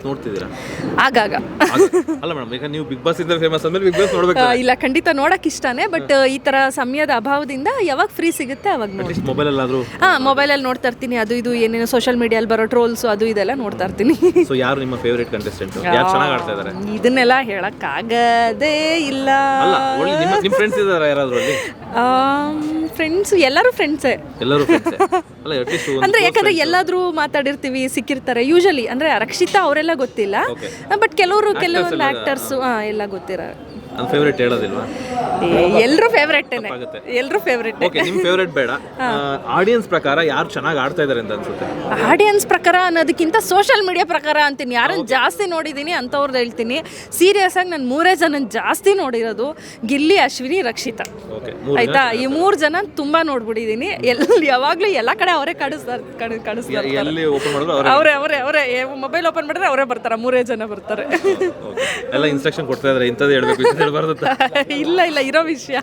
Boss ನೋಡ್ತಿದ್ದೀರಾ? ಆಗಾಗ. ಅಲ್ಲ ಮೇಡಮ್, ಈಗ ನೀವು ಬಿಗ್ ಬಾಸ್ ಇಂದ ಫೇಮಸ್ ಅಂದ್ರೆ ಬಿಗ್ ಬಾಸ್ ನೋಡ್ಬೇಕು. ಇಲ್ಲ, ಖಂಡಿತ ನೋಡಕ್ ಇಷ್ಟನೇ. ಬಟ್ ಈ ತರ ಸಮಯದ ಅಭಾವದಿಂದ ಯಾವಾಗ ಫ್ರೀ ಸಿಗುತ್ತೆ ಅವಾಗ ನೋಡಿ. ಮೊಬೈಲ್ ಅಲ್ಲಾದ್ರೂ ಮೊಬೈಲಲ್ಲಿ ನೋಡ್ತಾ ಇರ್ತೀನಿ. ಅದು ಇದು ಏನೇನು ಸೋಷಿಯಲ್ ಮೀಡಿಯಲ್ಲಿ ಬರೋ ಟ್ರೋಲ್ಸ್ ಅದು ಇದೆಲ್ಲ ನೋಡ್ತಾ ಇರ್ತೀನಿ. ಸೊ ಯಾರು ನಿಮ್ಮ ಫೇವರೇಟ್ ಕಂಟೆಸ್ಟೆಂಟ್? ಯಾರು ಚೆನ್ನಾಗಿ ಆಡ್ತಾ ಇದ್ದಾರೆ? ಇದನ್ನೆಲ್ಲ ಹೇಳಕ್ ಆಗದೇ ಇಲ್ಲ. ಅಲ್ಲ, ನಿಮ್ಮ ಫ್ರೆಂಡ್ಸ್ ಇದಾರ ಯಾರಾದ್ರೂ ಅಲ್ಲಿ? ಫ್ರೆಂಡ್ಸ್ ಎಲ್ಲರೂ ಫ್ರೆಂಡ್ಸೇ. ಎಲ್ಲರೂ ಫ್ರೆಂಡ್ಸ್ ಅಲ್ಲ, ಅಟ್ಲೀಸ್ಟ್ ಅಂದ್ರೆ ಯಾಕಂದ್ರೆ ಎಲ್ಲಾದ್ರೂ ಮಾತಾಡಿರ್ತೀವಿ, ಸಿಕ್ಕಿರ್ತಾರೆ. ಯೂಶಲಿ ಅಂದ್ರೆ ರಕ್ಷಿತಾ ಅವರೆಲ್ಲ ಗೊತ್ತಿಲ್ಲ, ಬಟ್ ಕೆಲವೊಂದು ಆಕ್ಟರ್ಸ್ ಎಲ್ಲ ಗೊತ್ತಿರ. ನನ್ನ ಫೇವರೇಟ್ ಹೇಳೋದಿಲ್ವಾ? ಎಲ್ಲರೂ ಫೇವರೇಟ್, ಎಲ್ಲರೂ ಫೇವರೇಟ್. ಓಕೆ, ನಿಮ್ಮ ಫೇವರೇಟ್ ಬೇಡ, ಆಡಿಯನ್ಸ್ ಪ್ರಕಾರ ಯಾರು ಚೆನ್ನಾಗಿ ಆಡ್ತಾ ಇದ್ದಾರೆ ಅಂತ ಅನ್ಸುತ್ತೆ? ಆಡಿಯನ್ಸ್ ಪ್ರಕಾರ ಅನ್ನೋದಕ್ಕಿಂತ ಸೋಷಿಯಲ್ ಮೀಡಿಯಾ ಪ್ರಕಾರ ಅಂತೀನಿ. ಯಾರನ್ನ ಜಾಸ್ತಿ ನೋಡಿದ್ದೀನಿ ಅಂಥವ್ರದ್ದು ಹೇಳ್ತೀನಿ. ಸೀರಿಯಸ್ ಆಗಿ ನಾನು 3 ಜನ ಜಾಸ್ತಿ ನೋಡಿರೋದು: ಗಿಲ್ಲಿ, ಅಶ್ವಿನಿ, ರಕ್ಷಿತಾ. ಆಯ್ತಾ, ಈ 3 ಜನ ತುಂಬಾ ನೋಡ್ಬಿಟ್ಟಿದ್ದೀನಿ. ಯಾವಾಗ್ಲೂ ಎಲ್ಲ ಕಡೆ ಅವರೇ ಕಾಣಿಸ್ತಾರೆ. ಅವರೇ ಮೊಬೈಲ್ ಓಪನ್ ಮಾಡಿದ್ರೆ ಅವರೇ ಬರ್ತಾರೆ. 3 ಜನ ಬರ್ತಾರೆ. ಎಲ್ಲ ಇನ್ಸ್ಟ್ರಕ್ಷನ್ ಕೊಡ್ತಾ ಇದ್ದಾರೆ, ಇಂಥದ್ದು ಹೇಳ್ಬೇಕು, ಇಲ್ಲ ಇರೋ ವಿಷಯ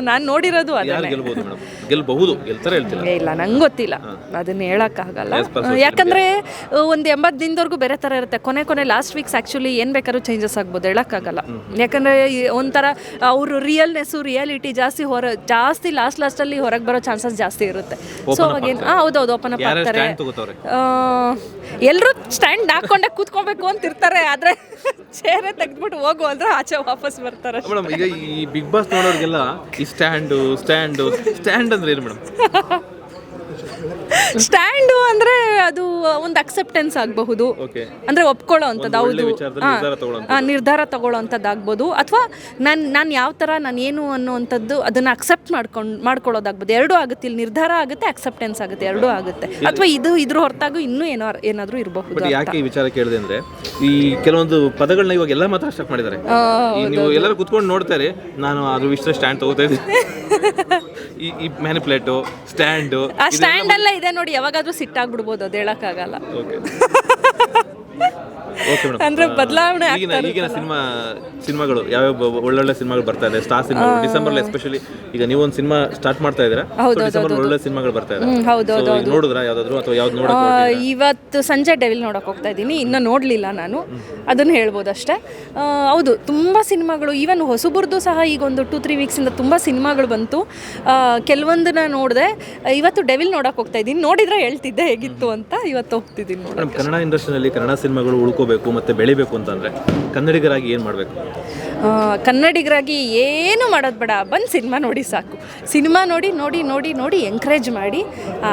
ನಾನು ನೋಡಿರೋದು ಗೆಲ್ಬಹುದು, ಗೆಲ್ತಾರೆ ಹೇಳ್ತಿಲ್ಲ. ಇಲ್ಲ, ನಂಗೆ ಗೊತ್ತಿಲ್ಲ, ಅದನ್ನ ಹೇಳಕ್ಕಾಗಲ್ಲ. ಯಾಕಂದ್ರೆ ಒಂದು 80 ದಿನದವರೆಗೂ ಬೇರೆ ತರ ಇರುತ್ತೆ. ಕೊನೆ ಲಾಸ್ಟ್ ವೀಕ್ಸ್ ಆಕ್ಚುಲಿ ಏನ್ ಬೇಕಾದ್ರೂ ಚೇಂಜಸ್ ಆಗ್ಬೋದು, ಹೇಳಕ್ಕಾಗಲ್ಲ. ಯಾಕಂದ್ರೆ ಒಂಥರ ಅವರು ರಿಯಾಲಿಟಿ ಜಾಸ್ತಿ ಲಾಸ್ಟ್ ಅಲ್ಲಿ ಹೊರಗೆ ಬರೋ ಚಾನ್ಸಸ್ ಜಾಸ್ತಿ ಇರುತ್ತೆ. ಸೊ ಅವಾಗೇನು ಹೌದೌದು ಓಪನ್ ಅಪ್ ಆಗ್ತಾರೆ. ಎಲ್ಲರೂ ಸ್ಟ್ಯಾಂಡ್ ಹಾಕೊಂಡೆ ಕೂತ್ಕೋಬೇಕು ಅಂತ ಇರ್ತಾರೆ, ಆದ್ರೆ ಚೇರೆ ತೆಗೆದ್ಬಿಟ್ಟು ಹೋಗು ಅಂದ್ರೆ ಆಚೆ ವಾಪಸ್ ಬರ್ತಾರೆ. ಮೇಡಮ್, ಈಗ ಈ ಬಿಗ್ ಬಾಸ್ ನೋಡೋರಿಗೆಲ್ಲ ಈ ಸ್ಟ್ಯಾಂಡ್ ಅಂದ್ರೆ ಏನು ಮೇಡಮ್? ಸ್ಟ್ಯಾಂಡು ಅಂದ್ರೆ ಅದು ಒಂದು ಅಕ್ಸೆಪ್ಟೆನ್ಸ್ ಆಗಬಹುದು, ಅಂದ್ರೆ ಒಪ್ಕೊಳ್ಳೋ ಅಂಥದ್ದು. ಹೌದು, ನಿರ್ಧಾರ ತಗೊಳ್ಳೋ ಅಂಥದ್ದಾಗ್ಬೋದು, ಅಥವಾ ನಾನು ಯಾವ ಥರ ನಾನು ಏನು ಅನ್ನೋವಂಥದ್ದು ಅದನ್ನ ಅಕ್ಸೆಪ್ಟ್ ಮಾಡ್ಕೊಳ್ಳೋದಾಗ್ಬೋದು. ಎರಡೂ ಆಗುತ್ತೆ. ಇಲ್ಲಿ ನಿರ್ಧಾರ ಆಗುತ್ತೆ, ಅಕ್ಸೆಪ್ಟೆನ್ಸ್ ಆಗುತ್ತೆ, ಎರಡೂ ಆಗುತ್ತೆ. ಅಥವಾ ಇದ್ರ ಹೊರತಾಗೂ ಇನ್ನೂ ಏನಾದರೂ ಇರಬಹುದು. ಯಾಕೆ ಈ ವಿಚಾರ ಕೇಳಿದೆ ಅಂದ್ರೆ, ಈ ಕೆಲವೊಂದು ಪದಗಳನ್ನ ಇವಾಗ ಎಲ್ಲ ಮಾತ್ರ ಸ್ಟಾರ್ಟ್ ಮಾಡಿದ್ದಾರೆ. ನೀವು ಎಲ್ಲರೂ ಕುತ್ಕೊಂಡು ನೋಡ್ತಾರೆ, ನಾನು ಅದ್ರ ವಿಷಯ ಸ್ಟ್ಯಾಂಡ್ ತಗೋತಾ ಇದ್ದೀನಿ. ಈ ಮ್ಯಾನಿಪ್ಯುಲೇಟು, ಸ್ಟ್ಯಾಂಡು, ಆ ಸ್ಟ್ಯಾಂಡ್ ಎಲ್ಲ ಇದೆ ನೋಡಿ, ಯಾವಾಗಾದ್ರೂ ಸಿಟ್ಟಾಗ್ಬಿಡ್ಬೋದು, ಅದು ಹೇಳಕ್ಕಾಗಲ್ಲ. ಅಂದ್ರೆ ಬದಲಾವಣೆ ಈಗಿನ ಸಿನಿಮಾಗಳು ಯಾವ್ಯಾವ ಒಳ್ಳೊಳ್ಳೆ ಸಿನಿಮಾಗಳು ಬರ್ತಾ ಇದೆ. ಸ್ಟಾರ್ ಸಿನಿಮಾಗಳು ಡಿಸೆಂಬರ್ ಎಸ್ಪೆಷಲಿ. ಈಗ ನೀವು ಒಂದು ಸಿನಿಮಾ ಸ್ಟಾರ್ಟ್ ಮಾಡ್ತಾ ಇದ್ದೀರಾ, ಡಿಸೆಂಬರ್ ಒಳ್ಳೆ ಸಿನಿಮಾಗಳು ಬರ್ತಾ ಇದೆ. ನೋಡಿದ್ರಾ ಯಾವ್ದಾದ್ರು, ಅಥವಾ ಯಾವ್ದು ನೋಡಕ್? ಇವತ್ತು ಸಂಜೆ ಡೆವಿಲ್ ನೋಡಕ್ ಹೋಗ್ತಾ ಇದ್ದೀನಿ, ಇನ್ನು ನೋಡ್ಲಿಲ್ಲ ನಾನು, ಅದನ್ನ ಹೇಳ್ಬೋದು ಅಷ್ಟೇ. ಹೌದು, ತುಂಬಾ ಸಿನಿಮಾಗಳು, ಈವನ್ ಹೊಸಬರ್ದು ಸಹ ಈಗ ಒಂದು 2-3 ವೀಕ್ಸಿಂದ ತುಂಬಾ ಸಿನಿಮಾಗಳು ಬಂತು. ಕೆಲವೊಂದನ್ನ ನೋಡಿದೆ. ಇವತ್ತು ಡೆವಿಲ್ ನೋಡಕ್ ಹೋಗ್ತಾ ಇದ್ದೀನಿ, ನೋಡಿದ್ರೆ ಹೇಳ್ತಿದ್ದೆ ಹೇಗಿತ್ತು ಅಂತ. ಇವತ್ತು ಹೋಗ್ತಿದ್ದೀನಿ ನೋಡಿ. ಕನ್ನಡ ಇಂಡಸ್ಟ್ರಿನಲ್ಲಿ ಕನ್ನಡ ಸಿನಿಮಾಗಳು ಉಳ್ಕೋಬೇಕು ಮತ್ತೆ ಬೆಳಿಬೇಕು ಅಂತಂದ್ರೆ ಕನ್ನಡಿಗರಾಗಿ ಏನು ಮಾಡಬೇಕು? ಕನ್ನಡಿಗರಾಗಿ ಏನು ಮಾಡೋದು ಬೇಡ, ಬಂದು ಸಿನಿಮಾ ನೋಡಿ ಸಾಕು. ಸಿನಿಮಾ ನೋಡಿ ಎಂಕರೇಜ್ ಮಾಡಿ,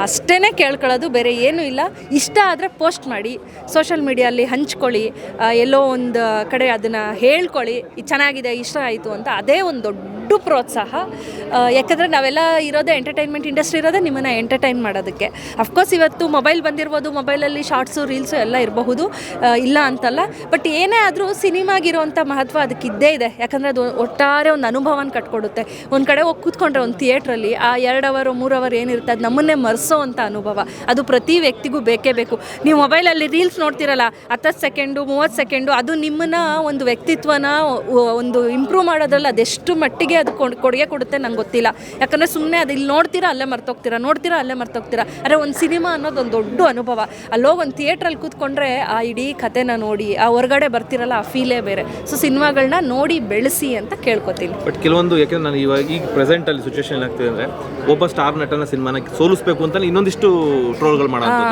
ಅಷ್ಟೇ ಕೇಳ್ಕೊಳ್ಳೋದು, ಬೇರೆ ಏನೂ ಇಲ್ಲ. ಇಷ್ಟ ಆದರೆ ಪೋಸ್ಟ್ ಮಾಡಿ, ಸೋಷಲ್ ಮೀಡಿಯಲ್ಲಿ ಹಂಚ್ಕೊಳ್ಳಿ, ಎಲ್ಲೋ ಒಂದು ಕಡೆ ಅದನ್ನು ಹೇಳ್ಕೊಳ್ಳಿ, ಚೆನ್ನಾಗಿದೆ, ಇಷ್ಟ ಆಯಿತು ಅಂತ. ಅದೇ ಒಂದು ದೊಡ್ಡ ಪ್ರೋತ್ಸಾಹ. ಯಾಕಂದರೆ ನಾವೆಲ್ಲ ಇರೋದೇ ಎಂಟರ್ಟೈನ್ಮೆಂಟ್ ಇಂಡಸ್ಟ್ರಿ ಇರೋದೇ ನಿಮ್ಮನ್ನು ಎಂಟರ್ಟೈನ್ ಮಾಡೋದಕ್ಕೆ. ಅಫ್ಕೋರ್ಸ್ ಇವತ್ತು ಮೊಬೈಲ್ ಬಂದಿರ್ಬೋದು, ಮೊಬೈಲಲ್ಲಿ ಶಾರ್ಟ್ಸು, ರೀಲ್ಸು ಎಲ್ಲ ಇರಬಹುದು, ಇಲ್ಲ ಅಂತಲ್ಲ. ಬಟ್ ಏನೇ ಆದರೂ ಸಿನಿಮಾಗಿರೋವಂಥ ಮಹತ್ವ ಅದಕ್ಕಿದ್ದೇ ಇದೆ. ಯಾಕಂದರೆ ಅದು ಒಟ್ಟಾರೆ ಒಂದು ಅನುಭವನ ಕಟ್ಕೊಡುತ್ತೆ. ಒಂದು ಕಡೆ ಹೋಗಿ ಕೂತ್ಕೊಂಡ್ರೆ ಒಂದು ಥಿಯೇಟ್ರಲ್ಲಿ ಆ 2 ಅವರ್ 3 ಅವರ್ ಏನಿರುತ್ತೆ, ಅದು ನಮ್ಮನ್ನೇ ಮರೆಸೋ ಅಂಥ ಅನುಭವ. ಅದು ಪ್ರತಿ ವ್ಯಕ್ತಿಗೂ ಬೇಕೇ ಬೇಕು. ನೀವು ಮೊಬೈಲಲ್ಲಿ ರೀಲ್ಸ್ ನೋಡ್ತಿರಲ್ಲ, 10 ಸೆಕೆಂಡು 30 ಸೆಕೆಂಡು, ಅದು ನಿಮ್ಮನ್ನ ಒಂದು ವ್ಯಕ್ತಿತ್ವನ ಒಂದು ಇಂಪ್ರೂವ್ ಮಾಡೋದ್ರಲ್ಲಿ ಅದೆಷ್ಟು ಮಟ್ಟಿಗೆ ಅದು ಕೊಡುಗೆ ಕೊಡುತ್ತೆ ನಂಗೆ ಗೊತ್ತಿಲ್ಲ. ಯಾಕಂದರೆ ಸುಮ್ಮನೆ ಅದು ಇಲ್ಲಿ ನೋಡ್ತೀರಾ ಅಲ್ಲೇ ಮರ್ತೋಗ್ತೀರಾ, ಆದರೆ ಒಂದು ಸಿನಿಮಾ ಅನ್ನೋದು ಒಂದು ದೊಡ್ಡ ಅನುಭವ. ಅಲ್ಲೋಗಿ ಒಂದು ಥಿಯೇಟ್ರಲ್ಲಿ ಕೂತ್ಕೊಂಡ್ರೆ ಆ ಇಡೀ ಕಥೆನ ನೋಡಿ ಆ ಹೊರಗಡೆ ಬರ್ತಿರಲ್ಲ, ಆ ಫೀಲೇ ಬೇರೆ. ಸೊ ಸಿನಿಮಾಗಳನ್ನ ನೋಡಿ ಬೆಳೆಸಿ ಅಂತ ಕೇಳ್ಕೊತೀನಿ. ಬಟ್ ಕೆಲವೊಂದು, ಯಾಕೆಂದ್ರೆ ನಾನು ಇವಾಗ ಈಗ ಪ್ರೆಸೆಂಟ್ ಅಲ್ಲಿ ಸಿಚುವೇಶನ್ ಆಗ್ತಿದೆ ಅಂದ್ರೆ, ಒಬ್ಬ ಸ್ಟಾರ್ ನಟನ ಸಿನಿಮಾನ ಸೋಲಿಸಬೇಕು ಅಂತ ಇನ್ನೊಂದಿಷ್ಟು ಟ್ರೋಲ್ಗಳು ಮಾಡೋದು,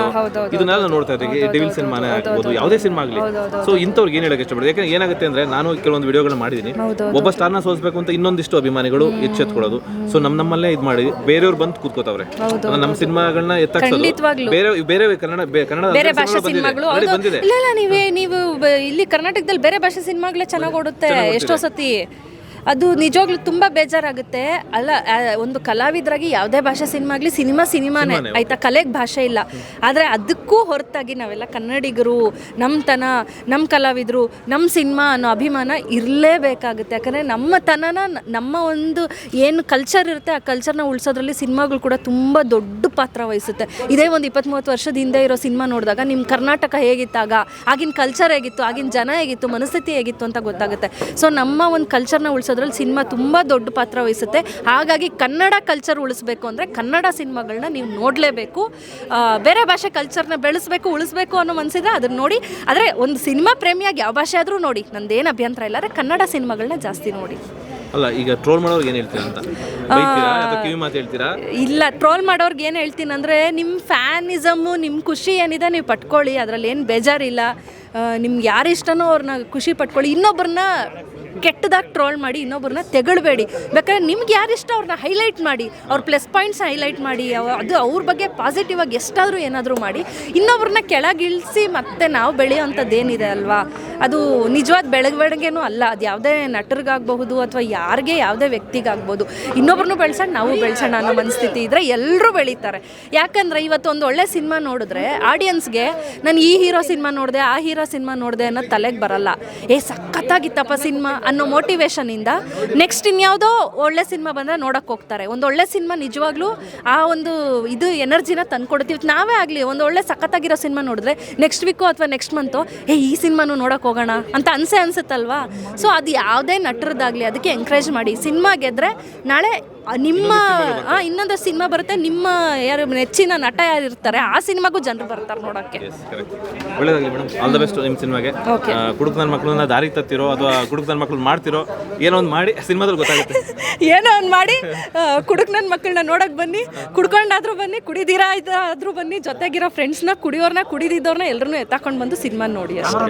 ಇದನ್ನೆಲ್ಲ ನೋಡ್ತಾ ಇದ್ದೀವಿ. ಡೆವಿಲ್ ಸಿನಿಮಾನೇ ಆಗ್ಬೋದು, ಯಾವುದೇ ಸಿನಿಮಾ ಆಗಲಿ. ಸೊ ಇಂಥವ್ರಿಗೆ ಏನು ಹೇಳಕ್ಕೆ ಇಷ್ಟಪಡ್ತೀನಿ. ಯಾಕಂದ್ರೆ ಏನಾಗುತ್ತೆ ಅಂದ್ರೆ, ನಾನು ಕೆಲವೊಂದು ವಿಡಿಯೋಗಳನ್ನ ಮಾಡಿದ್ದೀನಿ, ಒಬ್ಬ ಸ್ಟಾರ್ನ ಸೋಲಿಸಬೇಕು ಅಂತ ಇನ್ನೊಂದಿಷ್ಟು ಅಭಿಮಾನಿಗಳು ಎಚ್ಚೆತ್ಕೊಳ್ಳೋದು. ಸೊ ನಮ್ಮಲ್ಲೇ ಇದು ಮಾಡಿ ಬೇರೆಯವ್ರು ಬಂದು ಕೂತ್ಕೋತಾವ್ರೆ. ನಮ್ಮ ಸಿನಿಮಾಗಳನ್ನ ಎತ್ತಾಕ್ಸೋದು, ಬೇರೆ ಕನ್ನಡ ಭಾಷೆ ಸಿನಿಮಾಗಳು ಬಂದಿದೆ. ನೀವು ಇಲ್ಲಿ ಕರ್ನಾಟಕದಲ್ಲಿ ಬೇರೆ ಭಾಷೆ ಸಿನಿಮಾಗಳೇ ಚೆನ್ನಾಗಿ ಓಡುತ್ತೆ ಎಷ್ಟೋ ಸತಿ. ಅದು ನಿಜವಾಗ್ಲೂ ತುಂಬ ಬೇಜಾರಾಗುತ್ತೆ. ಅಲ್ಲ, ಒಂದು ಕಲಾವಿದರಾಗಿ ಯಾವುದೇ ಭಾಷೆ ಸಿನಿಮಾ ಆಗಲಿ, ಸಿನಿಮಾನೇ ಆಯಿತಾ, ಕಲೆಗೆ ಭಾಷೆ ಇಲ್ಲ. ಆದರೆ ಅದಕ್ಕೂ ಹೊರತಾಗಿ ನಾವೆಲ್ಲ ಕನ್ನಡಿಗರು, ನಮ್ಮ ಕಲಾವಿದರು, ನಮ್ಮ ಸಿನಿಮಾ ಅನ್ನೋ ಅಭಿಮಾನ ಇರಲೇಬೇಕಾಗುತ್ತೆ. ಯಾಕಂದರೆ ನಮ್ಮ ಒಂದು ಏನು ಕಲ್ಚರ್ ಇರುತ್ತೆ, ಆ ಕಲ್ಚರ್ನ ಉಳಿಸೋದ್ರಲ್ಲಿ ಸಿನಿಮಾಗಳು ಕೂಡ ತುಂಬ ದೊಡ್ಡ ಪಾತ್ರ ವಹಿಸುತ್ತೆ. ಇದೇ ಒಂದು 20-30 ವರ್ಷದ ಹಿಂದೆ ಇರೋ ಸಿನಿಮಾ ನೋಡಿದಾಗ ನಿಮ್ಮ ಕರ್ನಾಟಕ ಹೇಗಿತ್ತಾಗ, ಆಗಿನ ಕಲ್ಚರ್ ಹೇಗಿತ್ತು, ಆಗಿನ ಜನ ಹೇಗಿತ್ತು, ಮನಸ್ಥಿತಿ ಹೇಗಿತ್ತು ಅಂತ ಗೊತ್ತಾಗುತ್ತೆ. ಸೊ ನಮ್ಮ ಒಂದು ಕಲ್ಚರ್ನ ಉಳಿಸೋದು ಬೆಳೆಸೋದ್ರಲ್ಲಿ ಸಿನಿಮಾ ತುಂಬ ದೊಡ್ಡ ಪಾತ್ರ ವಹಿಸುತ್ತೆ. ಹಾಗಾಗಿ ಕನ್ನಡ ಕಲ್ಚರ್ ಉಳಿಸ್ಬೇಕು ಅಂದರೆ ಕನ್ನಡ ಸಿನಿಮಾಗಳನ್ನ ನೀವು ನೋಡಲೇಬೇಕು. ಬೇರೆ ಭಾಷೆ ಕಲ್ಚರ್ನ ಬೆಳೆಸಬೇಕು ಉಳಿಸ್ಬೇಕು ಅನ್ನೋ ಮನಸ್ಸಿದ್ರೆ ಅದನ್ನ ನೋಡಿ. ಆದರೆ ಒಂದು ಸಿನಿಮಾ ಪ್ರೇಮಿಯಾಗಿ ಯಾವ ಭಾಷೆ ಆದರೂ ನೋಡಿ, ನಂದೇನು ಅಭ್ಯಂತರ ಇಲ್ಲ. ಆದರೆ ಕನ್ನಡ ಸಿನಿಮಾಗಳನ್ನ ಜಾಸ್ತಿ ನೋಡಿ. ಅಲ್ಲ, ಈಗ ಟ್ರೋಲ್ ಮಾಡೋರ್ಗೆ ಏನು ಹೇಳ್ತೀರಾ ಅಂತ ಬೈತೀರಾ ಅಥವಾ ಕಿವಿ ಮಾತು ಹೇಳ್ತೀರಾ? ಇಲ್ಲ, ಟ್ರೋಲ್ ಮಾಡೋರ್ಗೆ ಏನು ಹೇಳ್ತೀನಿ ಅಂದರೆ, ನಿಮ್ಮ ಫ್ಯಾನಿಸಮ್ಮು, ನಿಮ್ಮ ಖುಷಿ ಏನಿದೆ ನೀವು ಪಟ್ಕೊಳ್ಳಿ, ಅದರಲ್ಲಿ ಏನು ಬೇಜಾರಿಲ್ಲ. ನಿಮ್ಗೆ ಯಾರು ಇಷ್ಟನೋ ಅವ್ರನ್ನ ಖುಷಿ ಪಟ್ಕೊಳ್ಳಿ. ಇನ್ನೊಬ್ಬರನ್ನ ಕೆಟ್ಟದಾಗಿ ಟ್ರೋಲ್ ಮಾಡಿ ಇನ್ನೊಬ್ಬರನ್ನ ತೆಗಳ್ಬೇಡಿ. ಬೇಕಾದ್ರೆ ನಿಮ್ಗೆ ಯಾರು ಇಷ್ಟ ಅವ್ರನ್ನ ಹೈಲೈಟ್ ಮಾಡಿ, ಅವ್ರ ಪ್ಲಸ್ ಪಾಯಿಂಟ್ಸ್ ಹೈಲೈಟ್ ಮಾಡಿ, ಅದು ಅವ್ರ ಬಗ್ಗೆ ಪಾಸಿಟಿವ್ ಆಗಿ ಎಷ್ಟಾದರೂ ಏನಾದರೂ ಮಾಡಿ. ಇನ್ನೊಬ್ಬರನ್ನ ಕೆಳಗಿಳಿಸಿ ಮತ್ತೆ ನಾವು ಬೆಳೆಯೋವಂಥದ್ದೇನಿದೆ ಅಲ್ವಾ, ಅದು ನಿಜವಾದ ಬೆಳವಣಿಗೆನೂ ಅಲ್ಲ. ಅದು ಯಾವುದೇ ನಟರಿಗಾಗಬಹುದು ಅಥವಾ ಯಾರಿಗೆ ಯಾವುದೇ ವ್ಯಕ್ತಿಗಾಗ್ಬೋದು. ಇನ್ನೊಬ್ರನ್ನೂ ಬೆಳೆಸೋಣ, ನಾವು ಬೆಳೆಸೋಣ ಅನ್ನೋ ಮನಸ್ಥಿತಿ ಇದ್ದರೆ ಎಲ್ಲರೂ ಬೆಳೀತಾರೆ. ಯಾಕಂದರೆ ಇವತ್ತು ಒಂದು ಒಳ್ಳೆ ಸಿನಿಮಾ ನೋಡಿದ್ರೆ ಆಡಿಯನ್ಸ್ಗೆ ನಾನು ಈ ಹೀರೋ ಸಿನಿಮಾ ನೋಡಿದೆ, ಆ ಹೀರೋ ಸಿನಿಮಾ ನೋಡಿದೆ ಅನ್ನೋ ತಲೆಗೆ ಬರಲ್ಲ. ಸಖತ್ತಾಗಿತ್ತಪ್ಪ ಸಿನಿಮಾ ಅನ್ನೋ ಮೋಟಿವೇಶನಿಂದ ನೆಕ್ಸ್ಟ್ ಇನ್ಯಾವುದೋ ಒಳ್ಳೆ ಸಿನಿಮಾ ಬಂದರೆ ನೋಡೋಕ್ಕೆ ಹೋಗ್ತಾರೆ. ಒಂದು ಒಳ್ಳೆ ಸಿನಿಮಾ ನಿಜವಾಗ್ಲೂ ಆ ಒಂದು ಇದು ಎನರ್ಜಿನ ತಂದ್ಕೊಡ್ತೀವಿ. ನಾವೇ ಆಗಲಿ ಒಂದು ಒಳ್ಳೆ ಸಖತ್ತಾಗಿರೋ ಸಿನಿಮಾ ನೋಡಿದ್ರೆ ನೆಕ್ಸ್ಟ್ ವೀಕು ಅಥವಾ ನೆಕ್ಸ್ಟ್ ಮಂತು ಈ ಸಿನಿಮಾನು ನೋಡೋಕೆ ಹೋಗೋಣ ಅಂತ ಅನ್ಸುತ್ತಲ್ವಾ. ಸೊ ಅದು ಯಾವುದೇ ನಟರದಾಗಲಿ ಅದಕ್ಕೆ ಎಂಕರೇಜ್ ಮಾಡಿ. ಸಿನಿಮಾ ಗೆದ್ರೆ ನಾಳೆ ನಿಮ್ಮ ಇನ್ನೊಂದು ಸಿನಿಮಾ ಬರುತ್ತೆ, ನಿಮ್ಮ ಯಾರು ನೆಚ್ಚಿನ ನಟ ಯಾರು ಇರ್ತಾರೆ ಆ ಸಿನಿಮಾಗೂ ಜನರು ಬರ್ತಾರೆ ನೋಡೋಕ್ಕೆ. ಒಳ್ಳೆದಾಗಲಿ ಮೇಡಮ್, ಆಲ್ ದ ಬೆಸ್ಟ್ ನಿಮ್ಮ ಸಿನಿಮಾಗೆ. ಕುಡುಕ್ ನನ್ನ ಮಕ್ಕಳನ್ನ ದಾರಿ ತತ್ತಿರೋ ಅಥವಾ ಕುಡುಕ್ ನನ್ನ ಮಕ್ಕಳು ಮಾಡ್ತಿರೋ ಏನೋ ಒಂದು ಮಾಡಿ ಸಿನಿಮಾದಲ್ಲಿ ಗೊತ್ತಾಗುತ್ತೆ. ಏನೋ ಒಂದು ಮಾಡಿ ಕುಡುಕ್ ನನ್ನ ಮಕ್ಕಳನ್ನ ನೋಡೋಕೆ ಬನ್ನಿ, ಕುಡ್ಕೊಂಡಾದ್ರೂ ಬನ್ನಿ, ಕುಡಿದಿರಾ ಆದ್ರೂ ಬನ್ನಿ, ಜೊತೆಗಿರೋ ಫ್ರೆಂಡ್ಸ್ನ ಕುಡಿಯೋರ್ನ ಕುಡಿದಿದ್ದವ್ರನ್ನ ಎಲ್ಲರೂ ಎತ್ತಾಕೊಂಡು ಬಂದು ಸಿನಿಮಾ ನೋಡಿ ಅಷ್ಟೇ.